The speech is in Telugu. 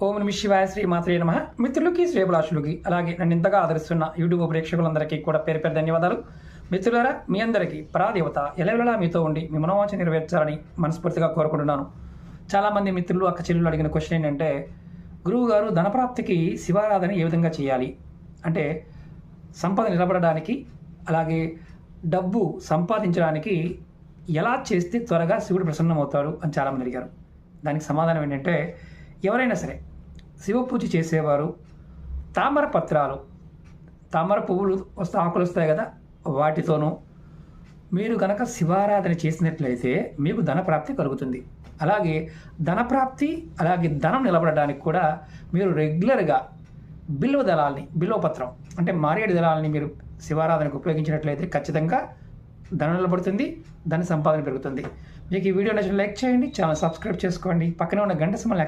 ఓం నమ శివాయ, శ్రీ మాత్రే నమః. మిత్రులకి, శ్రేయభిలాషులకి, అలాగే నన్ను ఇంతగా ఆదరిస్తున్న యూట్యూబ్ ప్రేక్షకులందరికీ కూడా పేరు పేరు ధన్యవాదాలు. మిత్రులారా, మీ అందరికీ పరాదేవత ఎలవెలా మీతో ఉండి మీ మనోవాంఛ నెరవేర్చాలని మనస్ఫూర్తిగా కోరుకుంటున్నాను. చాలామంది మిత్రులు, అక్క చెల్లెలు అడిగిన క్వశ్చన్ ఏంటంటే, గురువు గారు ధనప్రాప్తికి శివారాధన ఏ విధంగా చేయాలి అంటే, సంపద నిలబడడానికి అలాగే డబ్బు సంపాదించడానికి ఎలా చేస్తే త్వరగా శివుడు ప్రసన్నమవుతాడు అని చాలామంది అడిగారు. దానికి సమాధానం ఏంటంటే, ఎవరైనా సరే శివ పూజ చేసేవారు తామర పత్రాలు, తామర పువ్వులు వస్తే ఆకులు వస్తాయి కదా, వాటితోనూ మీరు కనుక శివారాధన చేసినట్లయితే మీకు ధనప్రాప్తి కలుగుతుంది. అలాగే ధనప్రాప్తి అలాగే ధనం నిలబడడానికి కూడా మీరు రెగ్యులర్గా బిల్వపత్రం అంటే మారేడు దళాలని మీరు శివారాధనకు ఉపయోగించినట్లయితే ఖచ్చితంగా ధనం నిలబడుతుంది, ధన సంపాదన పెరుగుతుంది. మీకు ఈ వీడియో నచ్చిన లైక్ చేయండి, ఛానల్ సబ్స్క్రైబ్ చేసుకోండి, పక్కనే ఉన్న గంట సింబల్